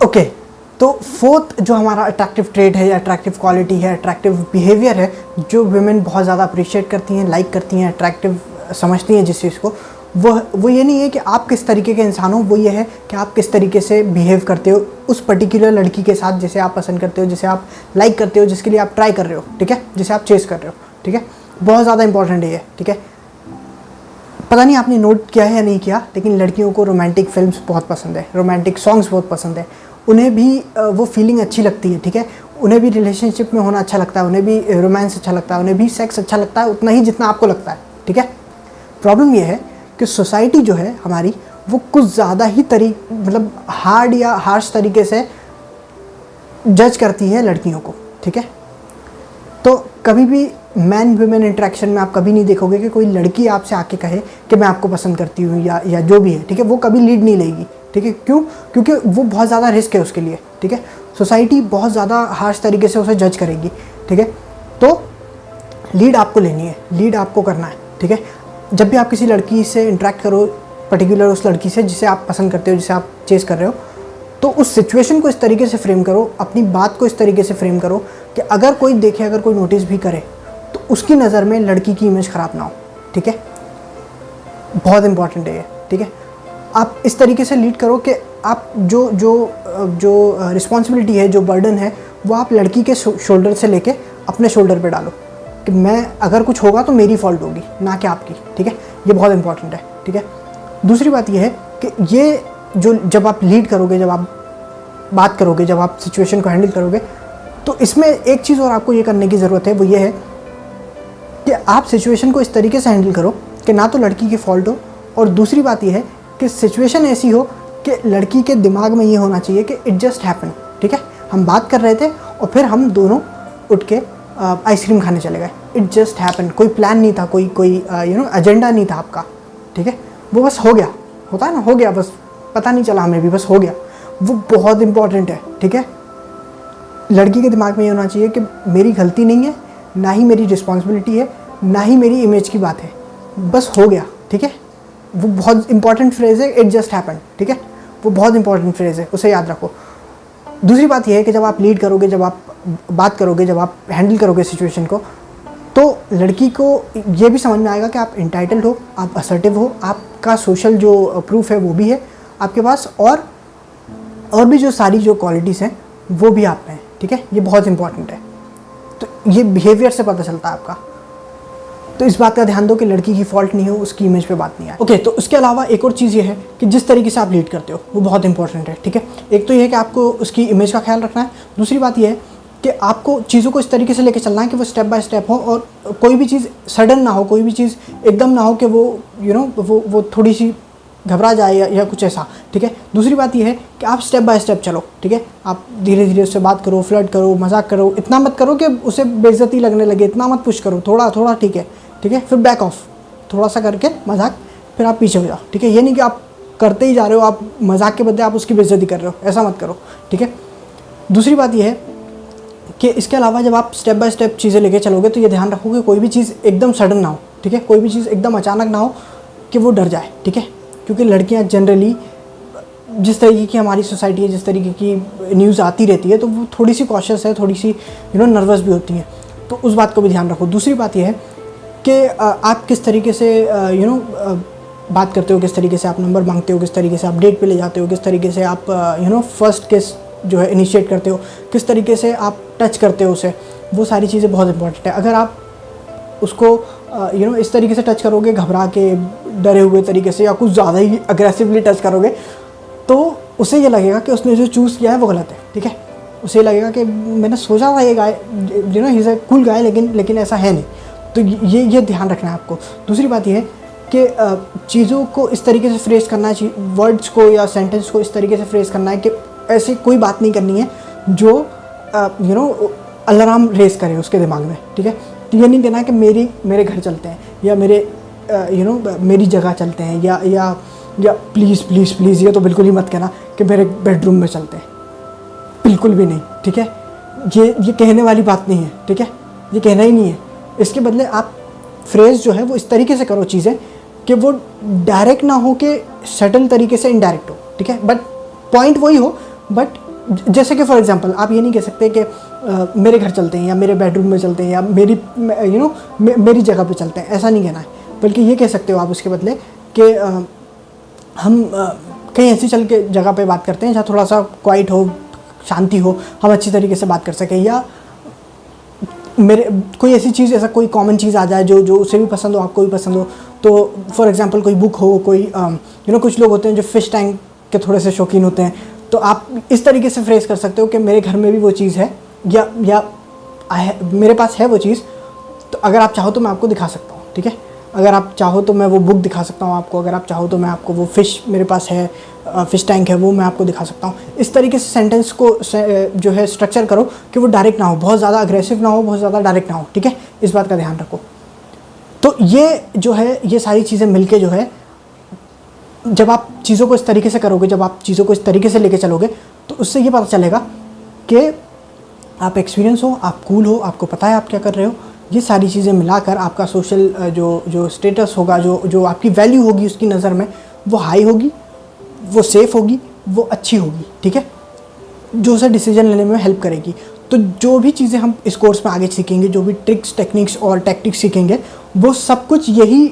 Okay, तो fourth जो हमारा अट्रैक्टिव ट्रेड है या अट्रैक्टिव क्वालिटी है, अट्रैक्टिव बिहेवियर है, जो वुमेन बहुत ज़्यादा अप्रिशिएट करती हैं, लाइक करती हैं, अट्रैक्टिव समझती हैं जिस चीज़ को, वो ये नहीं है कि आप किस तरीके के इंसान हो, वो ये है कि आप किस तरीके से बिहेव करते हो उस पर्टिकुलर लड़की के साथ जिसे आप पसंद करते हो, जिसे आप लाइक करते हो, जिसके लिए आप ट्राई कर रहे हो, ठीक है, जिसे आप चेस कर रहे हो, ठीक है। बहुत ज़्यादा इंपॉर्टेंट है ये, ठीक है। पता नहीं आपने नोट किया है या नहीं किया, लेकिन लड़कियों को रोमांटिक फिल्म्स बहुत पसंद है, रोमांटिक सॉन्ग्स बहुत पसंद है, उन्हें भी वो फीलिंग अच्छी लगती है, ठीक है। उन्हें भी रिलेशनशिप में होना अच्छा लगता है, उन्हें भी रोमांस अच्छा लगता है, उन्हें भी सेक्स अच्छा लगता है उतना ही जितना आपको लगता है, ठीक है। प्रॉब्लम ये है कि सोसाइटी जो है हमारी वो कुछ ज़्यादा ही मतलब हार्ड या हार्श तरीके से जज करती है लड़कियों को, ठीक है। तो कभी भी मैन वुमेन इंटरेक्शन में आप कभी नहीं देखोगे कि कोई लड़की आपसे आके कहे कि मैं आपको पसंद करती हूँ या जो भी है, ठीक है। वो कभी लीड नहीं लेगी, ठीक है। क्यों? क्योंकि वो बहुत ज़्यादा रिस्क है उसके लिए, ठीक है। सोसाइटी बहुत ज़्यादा हार्श तरीके से उसे जज करेगी, ठीक है। तो लीड आपको लेनी है, लीड आपको करना है, ठीक है। जब भी आप किसी लड़की से इंटरेक्ट करो, पर्टिकुलर उस लड़की से जिसे आप पसंद करते हो, जिसे आप चेस कर रहे हो, तो उस सिचुएशन को इस तरीके से फ्रेम करो, अपनी बात को इस तरीके से फ्रेम करो कि अगर कोई देखे, अगर कोई नोटिस भी करे, तो उसकी नज़र में लड़की की इमेज ख़राब ना हो, ठीक है। बहुत इंपॉर्टेंट है ये, ठीक है। आप इस तरीके से लीड करो कि आप जो रिस्पॉन्सिबिलिटी है, जो बर्डन है, वो आप लड़की के शोल्डर से लेके अपने शोल्डर पे डालो कि मैं अगर कुछ होगा तो मेरी फॉल्ट होगी, ना कि आपकी, ठीक है। ये बहुत इंपॉर्टेंट है, ठीक है। दूसरी बात ये है कि ये जो जब आप लीड करोगे, जब आप बात करोगे, जब आप सिचुएशन को हैंडल करोगे, तो इसमें एक चीज़ और आपको ये करने की ज़रूरत है, वो ये है कि आप सिचुएशन को इस तरीके से हैंडल करो कि ना तो लड़की की फॉल्ट हो, और दूसरी बात ये है कि सिचुएशन ऐसी हो कि लड़की के दिमाग में ये होना चाहिए कि इट जस्ट हैपन, ठीक है। हम बात कर रहे थे और फिर हम दोनों उठ के आइसक्रीम खाने चले गए, इट जस्ट हैपन। कोई प्लान नहीं था, कोई एजेंडा नहीं था आपका, ठीक है। वो बस हो गया, होता है ना, हो गया, बस पता नहीं चला हमें भी, बस हो गया। वो बहुत इंपॉर्टेंट है, ठीक है। लड़की के दिमाग में ये होना चाहिए कि मेरी गलती नहीं है, ना ही मेरी रिस्पॉन्सिबिलिटी है, ना ही मेरी इमेज की बात है, बस हो गया, ठीक है। वो बहुत इंपॉर्टेंट फ्रेज़ है, इट जस्ट हैपन, ठीक है। वो बहुत इंपॉर्टेंट फ्रेज़ है, उसे याद रखो। दूसरी बात यह है कि जब आप लीड करोगे, जब आप बात करोगे, जब आप हैंडल करोगे सिचुएशन को, तो लड़की को ये भी समझ में आएगा कि आप इंटाइटल्ड हो, आप असर्टिव हो, आपका सोशल जो प्रूफ है वो भी है आपके पास, और भी जो सारी जो क्वालिटीज़ हैं वो भी आप में हैं, ठीक है। ये बहुत इंपॉर्टेंट है। तो ये बिहेवियर से पता चलता है आपका। तो इस बात का ध्यान दो कि लड़की की फॉल्ट नहीं हो, उसकी इमेज पे बात नहीं आए। ओके, तो उसके अलावा एक और चीज़ ये है कि जिस तरीके से आप लीड करते हो वो बहुत इंपॉर्टेंट है, ठीक है। एक तो ये है कि आपको उसकी इमेज का ख्याल रखना है। दूसरी बात ये है कि आपको चीज़ों को इस तरीके से लेकर चलना है कि वो स्टेप बाय स्टेप हो, और कोई भी चीज़ सडन ना हो, कोई भी चीज़ एकदम ना हो कि वो वो थोड़ी सी घबरा जाए या कुछ ऐसा, ठीक है। दूसरी बात ये है कि आप स्टेप बाय स्टेप चलो, ठीक है। आप धीरे धीरे उससे बात करो, फ्लर्ट करो, मजाक करो, इतना मत करो कि उसे बेइज्जती लगने लगे, इतना मत पुश करो, थोड़ा थोड़ा, ठीक है, ठीक है। फिर बैक ऑफ थोड़ा सा करके मजाक, फिर आप पीछे हो जाओ, ठीक है। ये नहीं कि आप करते ही जा रहे हो, आप मजाक के बदले आप उसकी बेइज्जती कर रहे हो, ऐसा मत करो, ठीक है। दूसरी बात ये है कि इसके अलावा जब आप स्टेप बाय स्टेप चीज़ें लेके चलोगे तो ये ध्यान रखो कि कोई भी चीज़ एकदम सडन ना हो, ठीक है। कोई भी चीज़ एकदम अचानक ना हो कि वो डर जाए, ठीक है। क्योंकि लड़कियां जनरली, जिस तरीके की हमारी सोसाइटी है, जिस तरीके की न्यूज़ आती रहती है, तो वो थोड़ी सी कॉशियस है, थोड़ी सी नर्वस भी होती हैं। तो उस बात को भी ध्यान रखो। दूसरी बात यह है कि आप किस तरीके से बात करते हो, किस तरीके से आप नंबर मांगते हो, किस तरीके से आप डेट पे ले जाते हो, किस तरीके से आप फर्स्ट किस जो है इनिशिएट करते हो, किस तरीके से आप टच करते हो उसे, वो सारी चीज़ें बहुत इंपॉर्टेंट है। अगर आप उसको इस तरीके से टच करोगे, घबरा के, डरे हुए तरीके से, या कुछ ज़्यादा ही अग्रेसिवली टच करोगे, तो उसे ये लगेगा कि उसने जो चूज़ किया है वो गलत है, ठीक है। उसे ये लगेगा कि मैंने सोचा था ये गाय he is a cool guy, लेकिन ऐसा है नहीं। तो ये ध्यान रखना है आपको। दूसरी बात ये है कि चीज़ों को इस तरीके से फ्रेज करना है, वर्ड्स को या सेंटेंस को इस तरीके से फ्रेज करना है कि ऐसी कोई बात नहीं करनी है जो अलार्म रेस करे उसके दिमाग में, ठीक है। तो ये नहीं कहना है कि मेरे घर चलते हैं, या मेरी जगह चलते हैं, या प्लीज़ प्लीज़ प्लीज़, ये तो बिल्कुल ही मत कहना कि मेरे बेडरूम में चलते हैं, बिल्कुल भी नहीं, ठीक है। ये कहने वाली बात नहीं है, ठीक है। ये कहना ही नहीं है। इसके बदले आप फ्रेज़ जो है वो इस तरीके से करो चीज़ें कि वो डायरेक्ट ना हो, कि सटल तरीके से इनडायरेक्ट हो, ठीक है। बट पॉइंट वही हो, बट जैसे कि फॉर एग्जांपल आप ये नहीं कह सकते कि मेरे घर चलते हैं या मेरे बेडरूम में चलते हैं या मेरी मेरी जगह पे चलते हैं, ऐसा नहीं कहना है। बल्कि ये कह सकते हो आप उसके बदले कि हम कहीं ऐसी चल के जगह पे बात करते हैं जहाँ थोड़ा सा क्वाइट हो, शांति हो, हम अच्छी तरीके से बात कर सकें। या मेरे कोई ऐसी चीज़, ऐसा कोई कॉमन चीज़ आ जाए जो उसे भी पसंद हो, आपको भी पसंद हो। तो फॉर एग्जांपल कोई बुक हो, कोई कुछ लोग होते हैं जो फ़िश टैंक के थोड़े से शौकीन होते हैं, तो आप इस तरीके से फ्रेज़ कर सकते हो कि मेरे घर में भी वो चीज़ है, या मेरे पास है वो चीज़, तो अगर आप चाहो तो मैं आपको दिखा सकता हूँ, ठीक है। अगर आप चाहो तो मैं वो बुक दिखा सकता हूँ आपको, अगर आप चाहो तो मैं आपको वो फ़िश मेरे पास है, फ़िश टैंक है, वो मैं आपको दिखा सकता हूँ। इस तरीके से सेंटेंस को जो है स्ट्रक्चर करो कि वो डायरेक्ट ना हो, बहुत ज़्यादा अग्रेसिव ना हो, बहुत ज़्यादा डायरेक्ट ना हो, ठीक है। इस बात का ध्यान रखो। तो ये जो है, ये सारी चीज़ें मिलके जो है, जब आप चीज़ों को इस तरीके से करोगे, जब आप चीज़ों को इस तरीके से लेके चलोगे, तो उससे ये पता चलेगा कि आप एक्सपीरियंस हो, आप कूल हो, आपको पता है आप क्या कर रहे हो। ये सारी चीज़ें मिलाकर आपका सोशल जो स्टेटस होगा, जो आपकी वैल्यू होगी उसकी नज़र में, वो हाई होगी, वो सेफ़ होगी, वो अच्छी होगी, ठीक है, जो उसे डिसीजन लेने में हेल्प करेगी। तो जो भी चीज़ें हम इस कोर्स में आगे सीखेंगे, जो भी ट्रिक्स, टेक्निक्स और टैक्टिक्स सीखेंगे, वो सब कुछ यही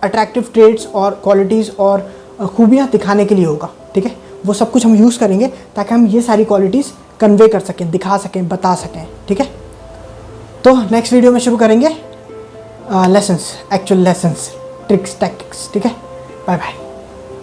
अट्रैक्टिव ट्रेड्स और क्वालिटीज़ और खूबियाँ दिखाने के लिए होगा, ठीक है। वो सब कुछ हम यूज़ करेंगे ताकि हम ये सारी क्वालिटीज़ कन्वे कर सकें, दिखा सकें, बता सकें, ठीक है। तो नेक्स्ट वीडियो में शुरू करेंगे lessons, actual lessons, tricks, tactics, ठीक है। Bye bye.